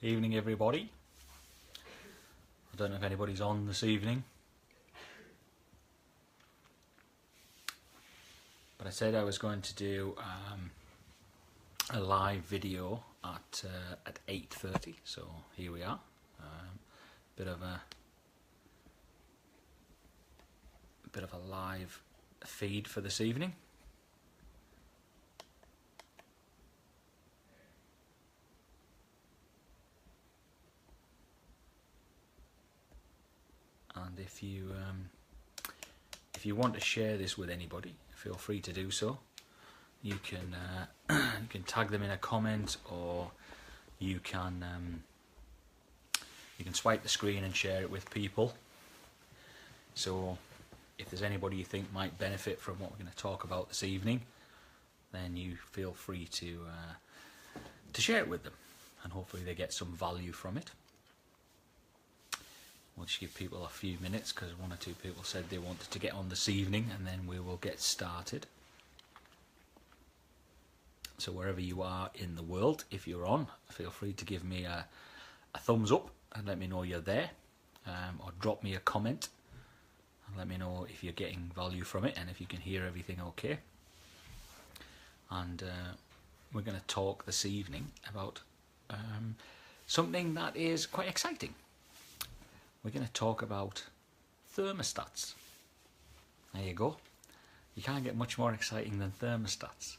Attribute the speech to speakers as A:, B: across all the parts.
A: Evening, everybody. I don't know if anybody's on this evening, but I said I was going to do a live video at 8:30. So here we are. Bit of a live feed for this evening. And if you want to share this with anybody, feel free to do so. You can you can tag them in a comment, or you can swipe the screen and share it with people. So if there's anybody you think might benefit from what we're going to talk about this evening, then you feel free to share it with them, and hopefully they get some value from it. We'll just give people a few minutes because one or two people said they wanted to get on this evening, and then we will get started. So wherever you are in the world, if you're on, feel free to give me a thumbs up and let me know you're there, or drop me a comment and let me know if you're getting value from it and if you can hear everything okay. And we're going to talk this evening about something that is quite exciting. We're going to talk about thermostats. There you go. You can't get much more exciting than thermostats.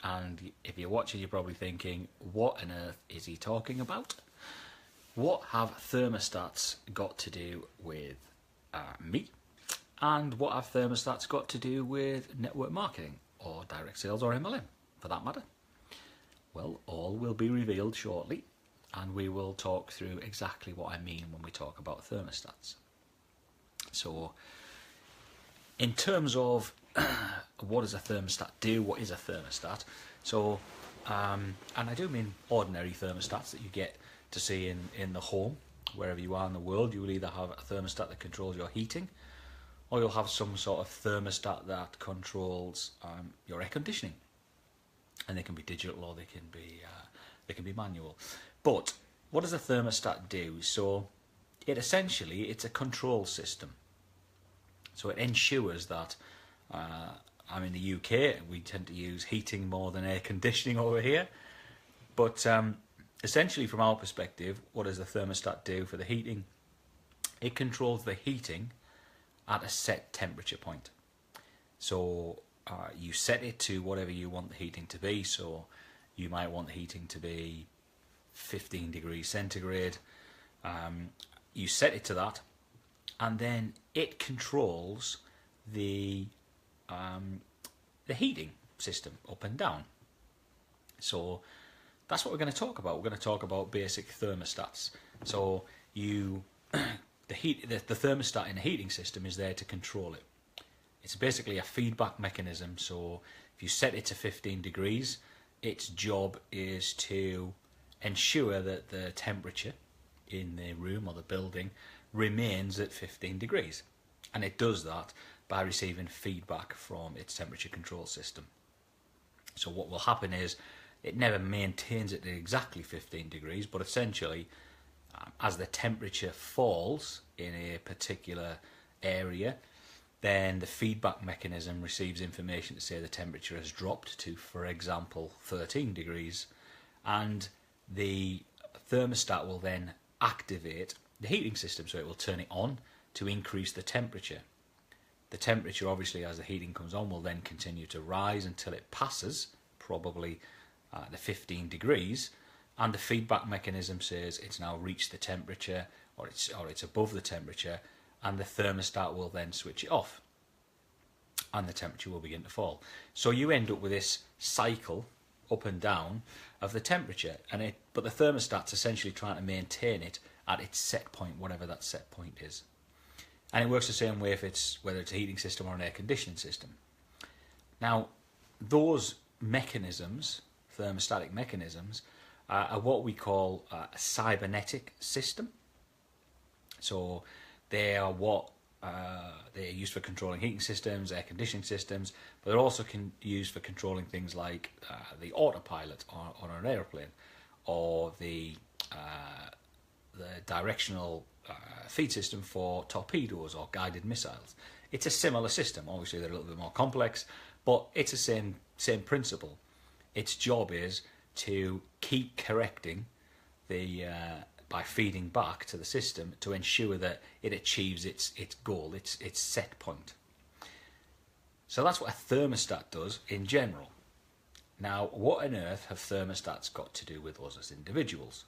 A: And if you're watching, you're probably thinking, what on earth is he talking about? What have thermostats got to do with me? And what have thermostats got to do with network marketing, or direct sales, or MLM, for that matter? Well, all will be revealed shortly. And we will talk through exactly what I mean when we talk about thermostats. So, in terms of what does a thermostat do, what is a thermostat? So, and I do mean ordinary thermostats that you get to see in the home, wherever you are in the world. You will either have a thermostat that controls your heating, or you'll have some sort of thermostat that controls your air conditioning. And they can be digital, or they can be manual. But what does a thermostat do? So it's a control system. So it ensures that, I'm in the UK, we tend to use heating more than air conditioning over here. But essentially, from our perspective, what does the thermostat do for the heating? It controls the heating at a set temperature point. So you set it to whatever you want the heating to be. So you might want the heating to be 15 degrees centigrade. You set it to that, and then it controls the heating system up and down. So that's what we're going to talk about. We're going to talk about basic thermostats. So the thermostat in a heating system is there to control it. It's basically a feedback mechanism. So if you set it to 15 degrees, its job is to ensure that the temperature in the room or the building remains at 15 degrees. And it does that by receiving feedback from its temperature control system. So what will happen is it never maintains it at exactly 15 degrees, but essentially as the temperature falls in a particular area, then the feedback mechanism receives information to say the temperature has dropped to, for example, 13 degrees, and the thermostat will then activate the heating system, so it will turn it on to increase the temperature. The temperature, obviously, as the heating comes on, will then continue to rise until it passes probably the 15 degrees, and the feedback mechanism says it's now reached the temperature, or it's above the temperature, and the thermostat will then switch it off, and the temperature will begin to fall. So you end up with this cycle up and down of the temperature, but the thermostat's essentially trying to maintain it at its set point, whatever that set point is. And it works the same way whether it's a heating system or an air conditioning system. Now, those mechanisms, thermostatic mechanisms, are what we call a cybernetic system. So they are they're used for controlling heating systems, air conditioning systems, but they're also used for controlling things like the autopilot on an aeroplane, or the the directional feed system for torpedoes or guided missiles. It's a similar system. Obviously, they're a little bit more complex, but it's the same principle. Its job is to keep correcting by feeding back to the system to ensure that it achieves its goal, its set point. So that's what a thermostat does in general. Now, what on earth have thermostats got to do with us as individuals?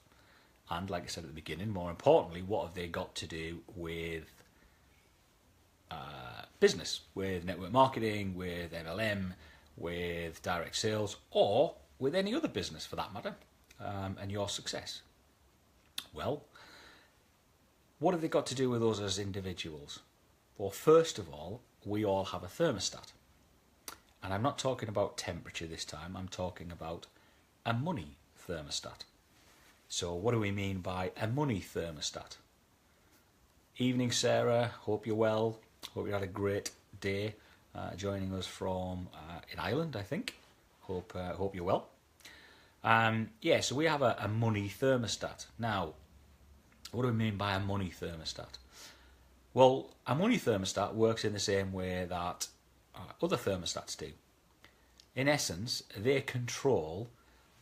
A: And like I said at the beginning, more importantly, what have they got to do with business, with network marketing, with MLM, with direct sales, or with any other business for that matter, and your success? Well, what have they got to do with us as individuals? Well, first of all, we all have a thermostat. And I'm not talking about temperature this time, I'm talking about a money thermostat. So what do we mean by a money thermostat? Evening, Sarah, hope you're well, hope you had a great day joining us from in Ireland, I think. Hope you're well. Yeah, so we have a money thermostat. Now, what do we mean by a money thermostat? Well, a money thermostat works in the same way that other thermostats do. In essence, they control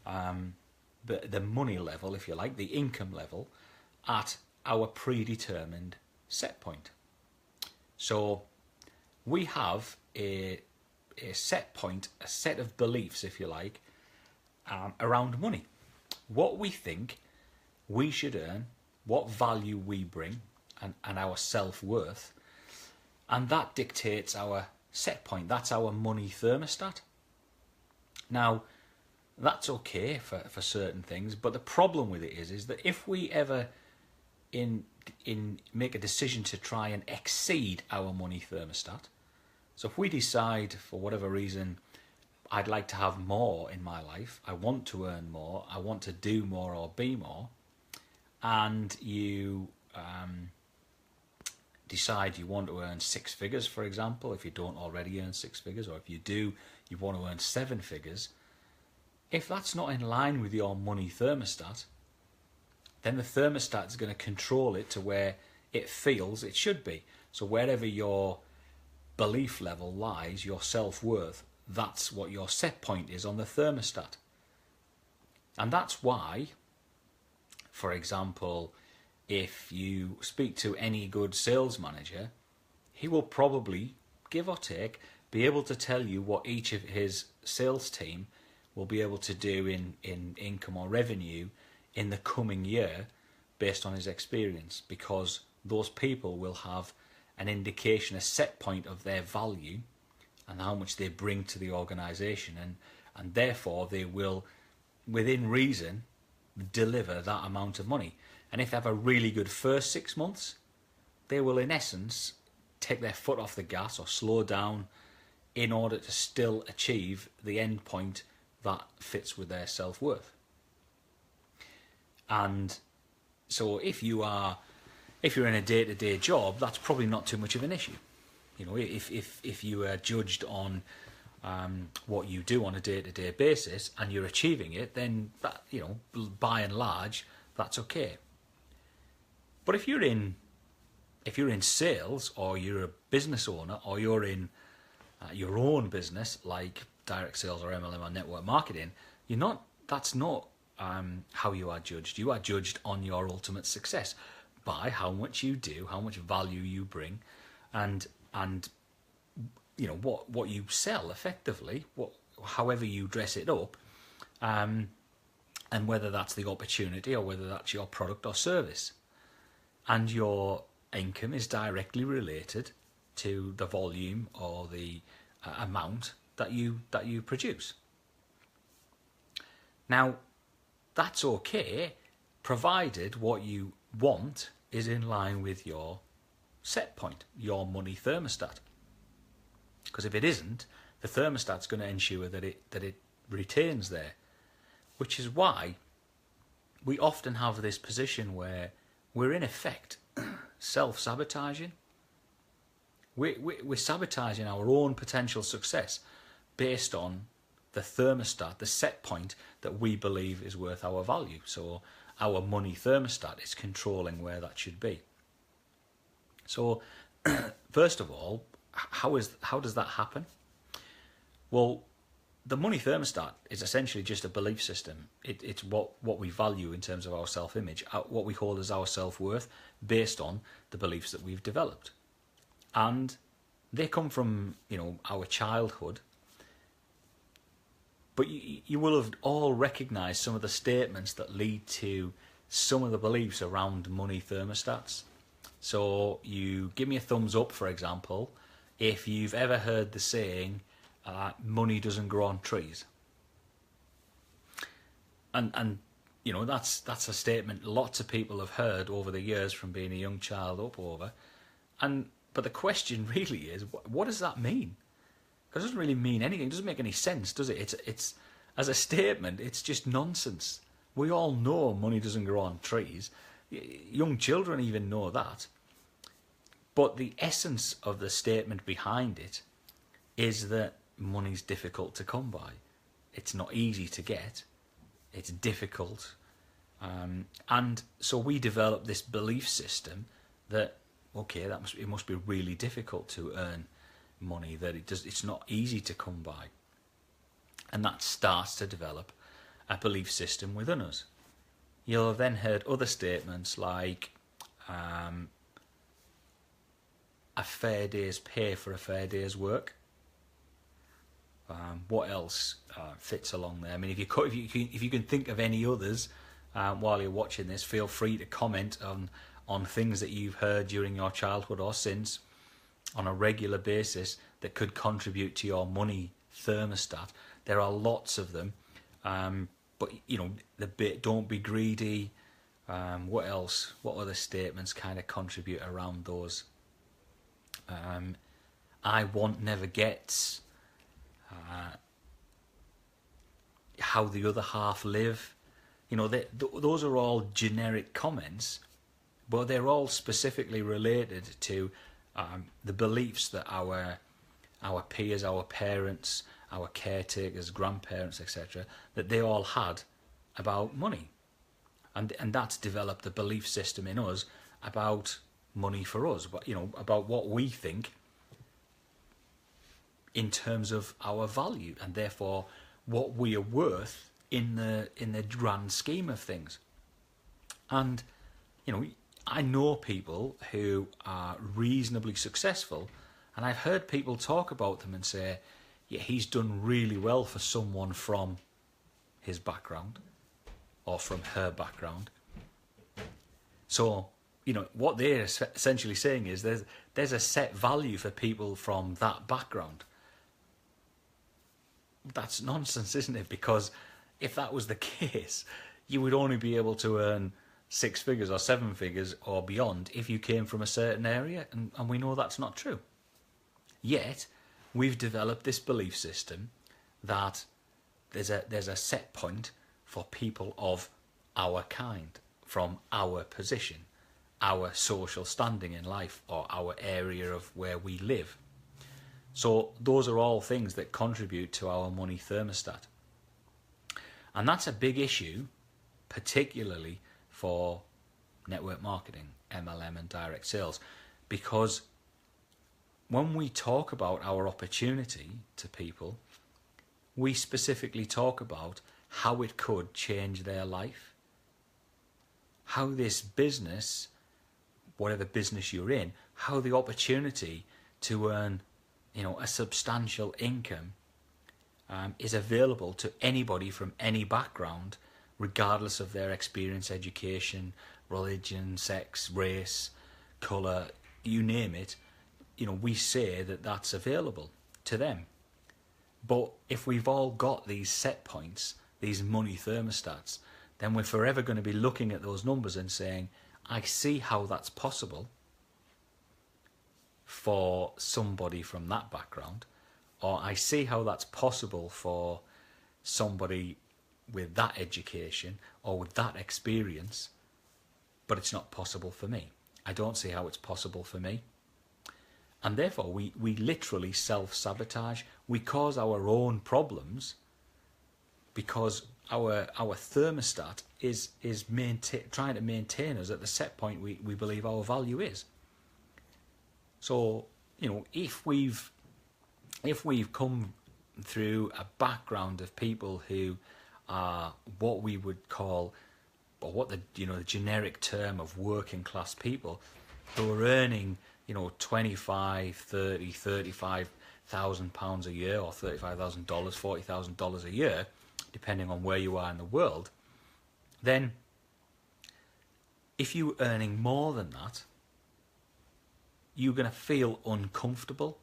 A: the money level, if you like, the income level, at our predetermined set point. So we have a set point, a set of beliefs, if you like, around money. What we think we should earn, what value we bring, and our self-worth, and that dictates our set point. That's our money thermostat. Now, that's okay for certain things, but the problem with it is that if we ever make a decision to try and exceed our money thermostat, so if we decide for whatever reason I'd like to have more in my life, I want to earn more, I want to do more or be more, and you decide you want to earn 6 figures, for example, if you don't already earn 6 figures, or if you do, you want to earn 7 figures, if that's not in line with your money thermostat, then the thermostat is going to control it to where it feels it should be. So wherever your belief level lies, your self-worth, that's what your set point is on the thermostat. And that's why, for example, if you speak to any good sales manager, he will probably, give or take, be able to tell you what each of his sales team will be able to do in income or revenue in the coming year based on his experience, because those people will have an indication, a set point of their value and how much they bring to the organisation, and therefore they will, within reason, deliver that amount of money. And if they have a really good first 6 months, they will in essence take their foot off the gas or slow down in order to still achieve the end point that fits with their self-worth. And so if you're in a day-to-day job, that's probably not too much of an issue. You know, if you are judged on what you do on a day-to-day basis and you're achieving it, then that, you know, by and large, that's okay. But if you're in sales, or you're a business owner, or you're in your own business like direct sales or MLM or network marketing, that's not how you are judged. You are judged on your ultimate success by how much you do, how much value you bring, and you know what you sell effectively, however you dress it up, and whether that's the opportunity or whether that's your product or service. And your income is directly related to the volume or the amount that you produce. Now, that's okay, provided what you want is in line with your set point, your money thermostat. Because if it isn't, the thermostat's going to ensure that it retains there. Which is why we often have this position where we're in effect self-sabotaging. We're sabotaging our own potential success based on the thermostat, the set point that we believe is worth our value. So our money thermostat is controlling where that should be. So first of all, how does that happen? Well, the money thermostat is essentially just a belief system. It's what we value in terms of our self-image, what we hold as our self-worth, based on the beliefs that we've developed. And they come from, our childhood. But you will have all recognised some of the statements that lead to some of the beliefs around money thermostats. So you give me a thumbs up, for example, if you've ever heard the saying, money doesn't grow on trees. And that's a statement lots of people have heard over the years from being a young child up over. But the question really is, what does that mean? Because it doesn't really mean anything. It doesn't make any sense, does it? It's as a statement, it's just nonsense. We all know money doesn't grow on trees. Young children even know that. But the essence of the statement behind it is that money's difficult to come by. It's not easy to get. It's difficult. And so we develop this belief system that, okay, it must be really difficult to earn money, that it's not easy to come by. And that starts to develop a belief system within us. You'll have then heard other statements like a fair day's pay for a fair day's work. What else fits along there? I mean, if you can think of any others while you're watching this, feel free to comment on things that you've heard during your childhood or since on a regular basis that could contribute to your money thermostat. There are lots of them, but the bit "don't be greedy." What else? What other statements kind of contribute around those? I want never gets. How the other half live. Those are all generic comments, but they're all specifically related to the beliefs that our peers, our parents, our caretakers, grandparents, etc., that they all had about money. And that's developed a belief system in us about money for us, but about what we think in terms of our value, and therefore what we are worth in the grand scheme of things. And I know people who are reasonably successful, and I've heard people talk about them and say, yeah, he's done really well for someone from his background or from her background. So what they're essentially saying is there's a set value for people from that background. That's nonsense, isn't it? Because if that was the case, you would only be able to earn 6 figures or 7 figures or beyond if you came from a certain area, and we know that's not true. Yet, we've developed this belief system that there's a set point for people of our kind, from our position, our social standing in life, or our area of where we live. So those are all things that contribute to our money thermostat. And that's a big issue, particularly for network marketing, MLM and direct sales, because when we talk about our opportunity to people, we specifically talk about how it could change their life, how this business, whatever business you're in, how the opportunity to earn a substantial income is available to anybody from any background, regardless of their experience, education, religion, sex, race, colour, you name it. We say that that's available to them. But if we've all got these set points, these money thermostats, then we're forever going to be looking at those numbers and saying, I see how that's possible for somebody from that background, or I see how that's possible for somebody with that education or with that experience, but it's not possible for me. I don't see how it's possible for me. And therefore we literally self-sabotage. We cause our own problems because our thermostat is trying to maintain us at the set point we believe our value is. So, you know, if we've come through a background of people who are what we would call, or what the generic term of working class people, who are earning, you know, 25, 30, 35,000 pounds a year, or $35,000, $40,000 a year, depending on where you are in the world, then if you're earning more than that, you're going to feel uncomfortable.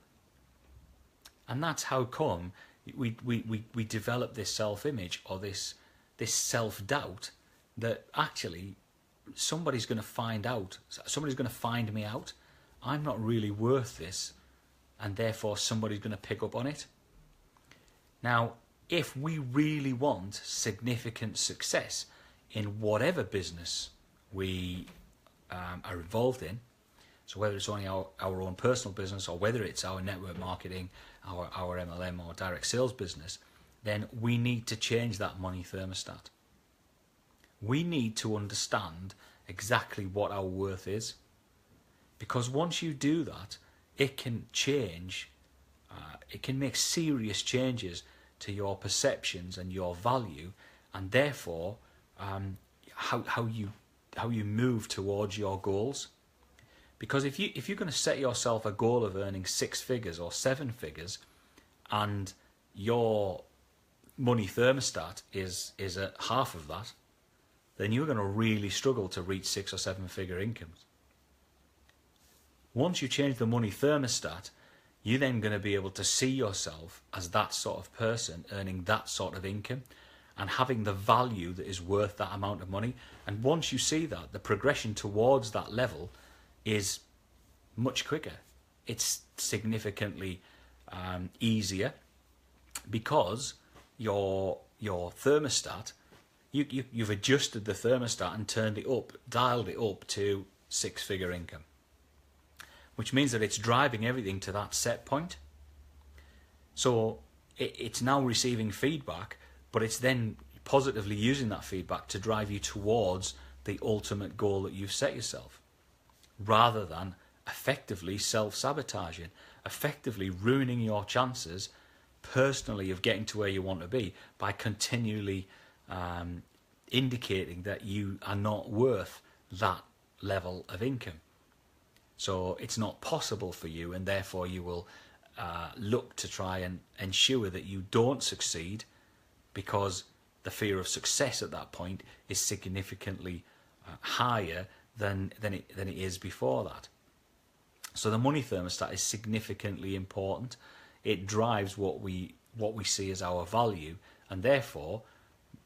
A: And that's how come we develop this self-image, or this self-doubt, that actually somebody's going to find me out. I'm not really worth this, and therefore somebody's going to pick up on it. Now, if we really want significant success in whatever business we are involved in, so whether it's only our own personal business, or whether it's our network marketing, our MLM or direct sales business, then we need to change that money thermostat. We need to understand exactly what our worth is, because once you do that, it can change, it can make serious changes to your perceptions and your value, and therefore how you move towards your goals. Because if you're going to set yourself a goal of earning 6 figures or 7 figures, and your money thermostat is at half of that, then you're going to really struggle to reach 6 or 7 figure incomes. Once you change the money thermostat, you're then going to be able to see yourself as that sort of person, earning that sort of income and having the value that is worth that amount of money. And once you see that, the progression towards that level is much quicker. It's significantly easier, because your thermostat, you've adjusted the thermostat and turned it up, dialed it up to 6-figure income, which means that it's driving everything to that set point. So it's now receiving feedback, but it's then positively using that feedback to drive you towards the ultimate goal that you've set yourself, rather than effectively self-sabotaging, effectively ruining your chances personally of getting to where you want to be by continually indicating that you are not worth that level of income. So it's not possible for you, and therefore you will look to try and ensure that you don't succeed, because the fear of success at that point is significantly higher than it is before that. So the money thermostat is significantly important. It drives what we see as our value, and therefore,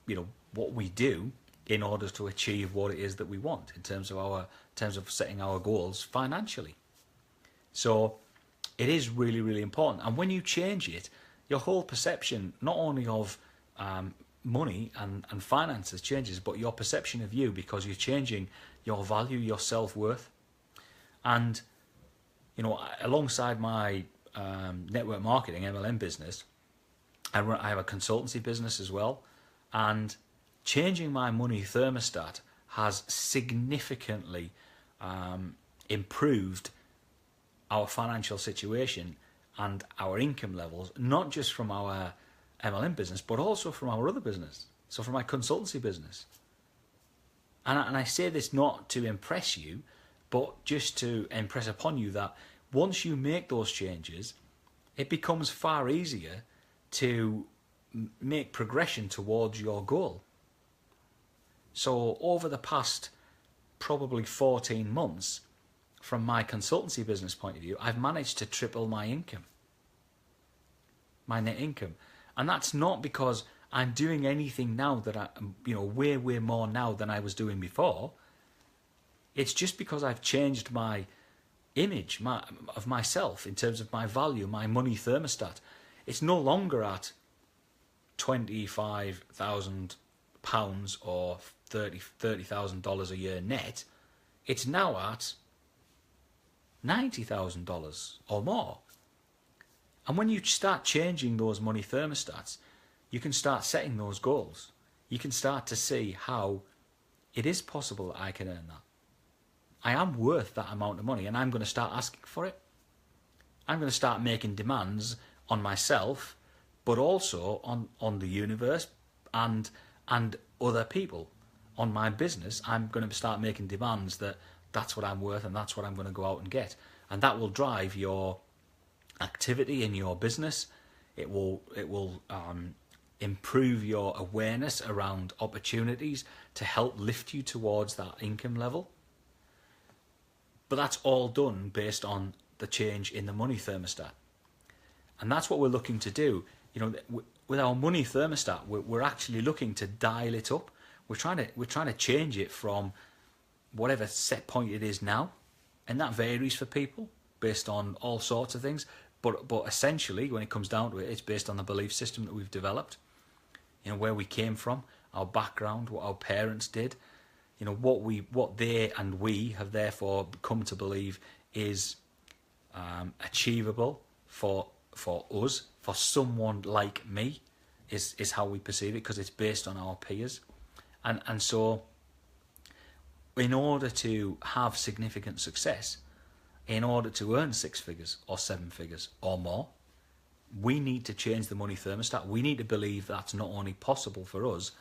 A: you know, what we do in order to achieve what it is that we want in terms of setting our goals financially. So it is really, really important. And when you change it, your whole perception, not only of money and finances changes, but your perception of you, because you're changing your value, your self-worth. And, you know, alongside my network marketing, MLM business, I have a consultancy business as well. And changing my money thermostat has significantly improved our financial situation and our income levels, not just from our MLM business, but also from our other business. So from my consultancy business. And I say this not to impress you, but just to impress upon you that once you make those changes, it becomes far easier to make progression towards your goal. So over the past probably 14 months, from my consultancy business point of view, I've managed to triple my income, my net income. And that's not because I'm doing anything now that way more now than I was doing before. It's just because I've changed my image of myself in terms of my value, my money thermostat. It's no longer at £25,000 or $30,000 a year net. It's now at $90,000 or more. And when you start changing those money thermostats, you can start setting those goals. You can start to see how it is possible that I can earn that. I am worth that amount of money, and I'm going to start asking for it. I'm going to start making demands on myself, but also on the universe and other people. On my business, I'm going to start making demands that that's what I'm worth and that's what I'm going to go out and get. And that will drive your activity in your business. It will improve your awareness around opportunities to help lift you towards that income level. But that's all done based on the change in the money thermostat. And that's what we're looking to do. You know, with our money thermostat, we're actually looking to dial it up. We're trying to change it from whatever set point it is now, and that varies for people based on all sorts of things. But essentially, when it comes down to it, it's based on the belief system that we've developed. You know, where we came from, our background, what our parents did. You know, what they and we have therefore come to believe is achievable for us, for someone like me, is how we perceive it, because it's based on our peers. And so, in order to have significant success, in order to earn 6 figures or 7 figures or more, we need to change the money thermostat. We need to believe that's not only possible for us,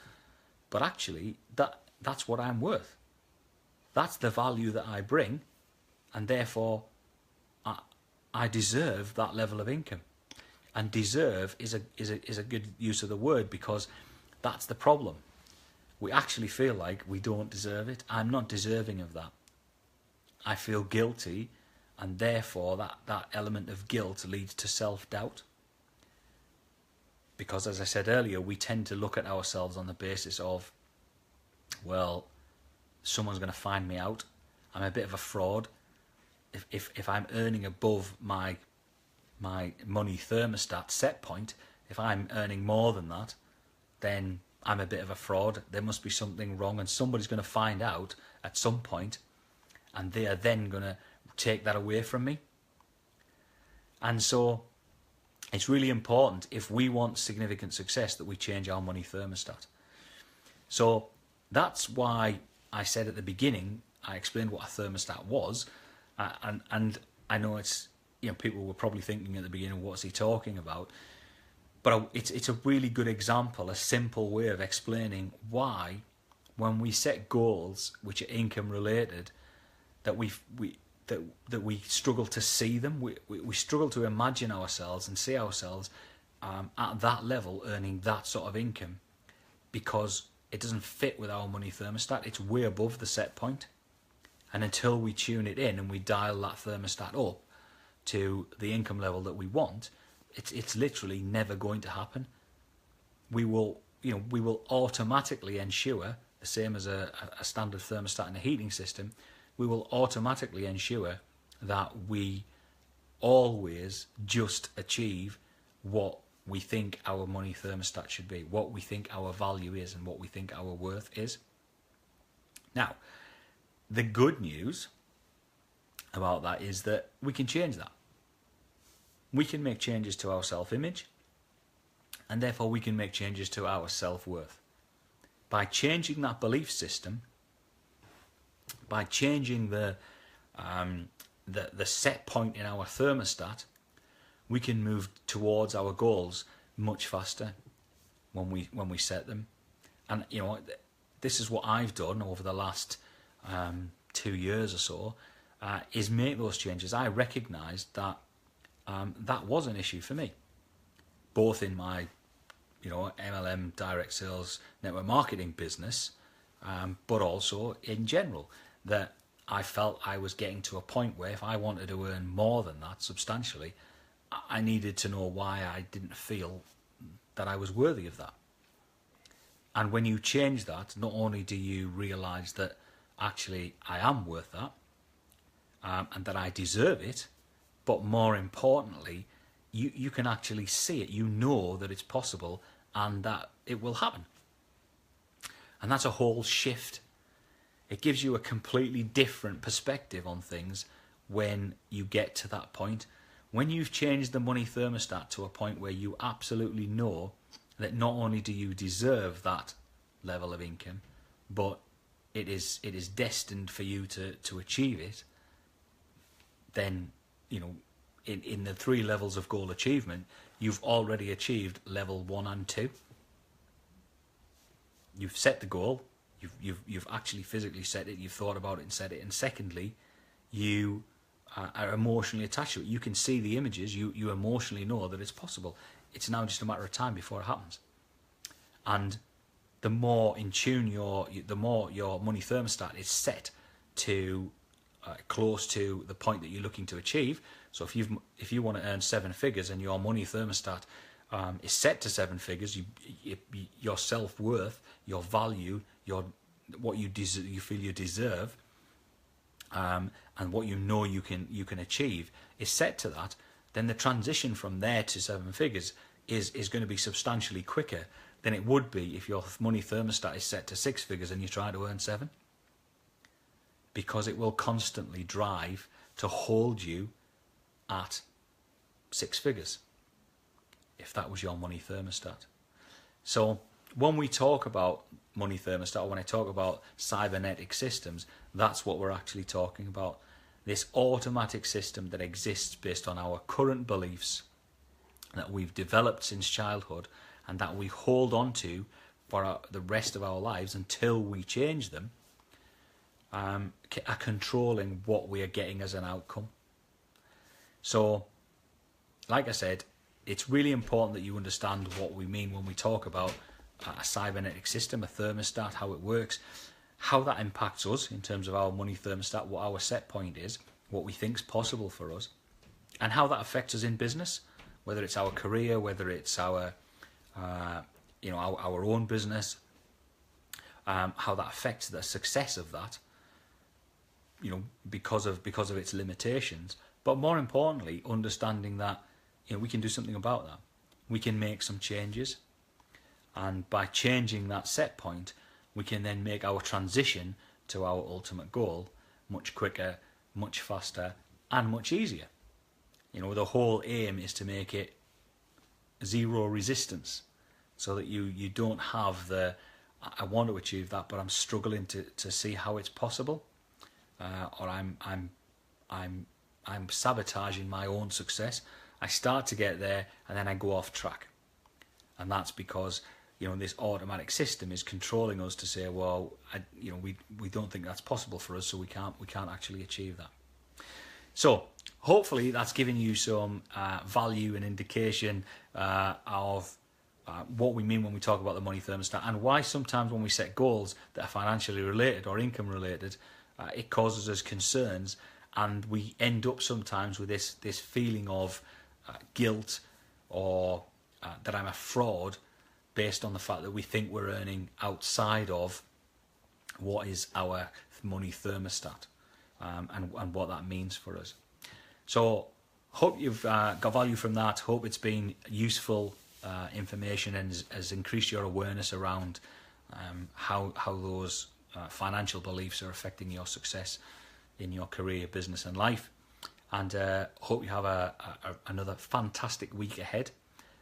A: but actually that's what I'm worth. That's the value that I bring, and therefore I deserve that level of income. And deserve is a good use of the word, because that's the problem. We actually feel like we don't deserve it. I'm not deserving of that. I feel guilty, and therefore that element of guilt leads to self-doubt. Because, as I said earlier, we tend to look at ourselves on the basis of, well, someone's going to find me out. I'm a bit of a fraud. If I'm earning above my money thermostat set point, if I'm earning more than that, then I'm a bit of a fraud. There must be something wrong, and somebody's going to find out at some point, and they are then going to take that away from me. And so it's really important, if we want significant success, that we change our money thermostat. So that's why I said at the beginning, I explained what a thermostat was, and I know it's, you know, people were probably thinking at the beginning, what's he talking about? But it's a really good example, a simple way of explaining why, when we set goals which are income related, that we struggle to see them. We struggle to imagine ourselves and see ourselves at that level, earning that sort of income, because it doesn't fit with our money thermostat. It's way above the set point. And until we tune it in and we dial that thermostat up to the income level that we want, it's literally never going to happen. We will automatically ensure, the same as a standard thermostat in a heating system, we will automatically ensure that we always just achieve what we think our money thermostat should be, what we think our value is, and what we think our worth is. Now, the good news about that is that we can change that. We can make changes to our self-image, and therefore we can make changes to our self-worth. By changing that belief system, by changing the set point in our thermostat, we can move towards our goals much faster when we set them. And you know, this is what I've done over the last 2 years or so, is make those changes. I recognised that that was an issue for me, both in my MLM direct sales network marketing business, but also in general, that I felt I was getting to a point where if I wanted to earn more than that substantially, I needed to know why I didn't feel that I was worthy of that. And when you change that, not only do you realise that actually I am worth that, and that I deserve it, but more importantly, you can actually see it. You know that it's possible and that it will happen. And that's a whole shift. It gives you a completely different perspective on things when you get to that point. When you've changed the money thermostat to a point where you absolutely know that not only do you deserve that level of income, but it is destined for you to achieve it, then, you know, in the 3 levels of goal achievement, you've already achieved level 1 and 2. You've set the goal, you've actually physically set it, you've thought about it and set it, and secondly, you are emotionally attached to it. You can see the images, you emotionally know that it's possible. It's now just a matter of time before it happens. And the more in tune the more your money thermostat is set to close to the point that you're looking to achieve. So if you want to earn 7 figures and your money thermostat is set to 7 figures, your self-worth, your value, what you feel you deserve, and what you know you can achieve is set to that, then the transition from there to 7 figures is going to be substantially quicker than it would be if your money thermostat is set to 6 figures and you try to earn 7. Because it will constantly drive to hold you at 6 figures, if that was your money thermostat. So when we talk about money thermostat, or when I talk about cybernetic systems, that's what we're actually talking about. This automatic system that exists based on our current beliefs that we've developed since childhood and that we hold on to for the rest of our lives until we change them, are controlling what we are getting as an outcome. So, like I said, it's really important that you understand what we mean when we talk about a cybernetic system, a thermostat, how it works, how that impacts us in terms of our money thermostat, what our set point is, what we think is possible for us, and how that affects us in business, whether it's our career, whether it's our our own business, how that affects the success of that, you know, because of its limitations. But more importantly, understanding that, you know, we can do something about that. We can make some changes, and by changing that set point, we can then make our transition to our ultimate goal much quicker, much faster, and much easier. You know, the whole aim is to make it zero resistance, so that you don't have the, I want to achieve that, but I'm struggling to see how it's possible, or I'm sabotaging my own success. I start to get there and then I go off track, and that's because, you know, this automatic system is controlling us to say, well, we don't think that's possible for us, so we can't actually achieve that. So hopefully that's given you some value and indication of what we mean when we talk about the money thermostat, and why sometimes when we set goals that are financially related or income related, it causes us concerns, and we end up sometimes with this feeling of guilt, or that I'm a fraud, based on the fact that we think we're earning outside of what is our money thermostat, and what that means for us. So hope you've got value from that. Hope it's been useful information and has increased your awareness around how those financial beliefs are affecting your success in your career, business and life. And hope you have another fantastic week ahead.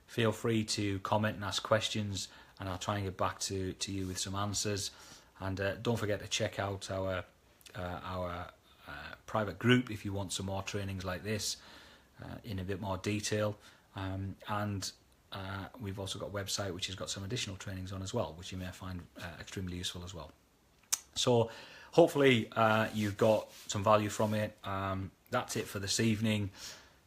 A: Feel free to comment and ask questions, and I'll try and get back to you with some answers. And don't forget to check out our private group if you want some more trainings like this in a bit more detail. And we've also got a website which has got some additional trainings on as well, which you may find extremely useful as well. So hopefully you've got some value from it. That's it for this evening.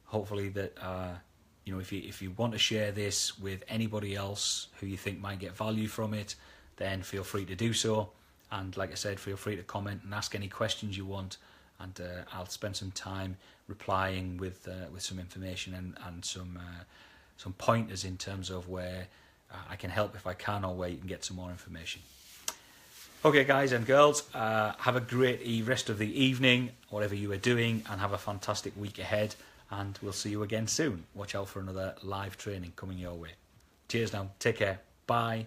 A: Hopefully that you know, if you want to share this with anybody else who you think might get value from it, then feel free to do so. And like I said, feel free to comment and ask any questions you want, and I'll spend some time replying with some information and some pointers in terms of where I can help if I can, or where you can get some more information. Okay, guys and girls, have a great rest of the evening, whatever you are doing, and have a fantastic week ahead. And we'll see you again soon. Watch out for another live training coming your way. Cheers now. Take care. Bye.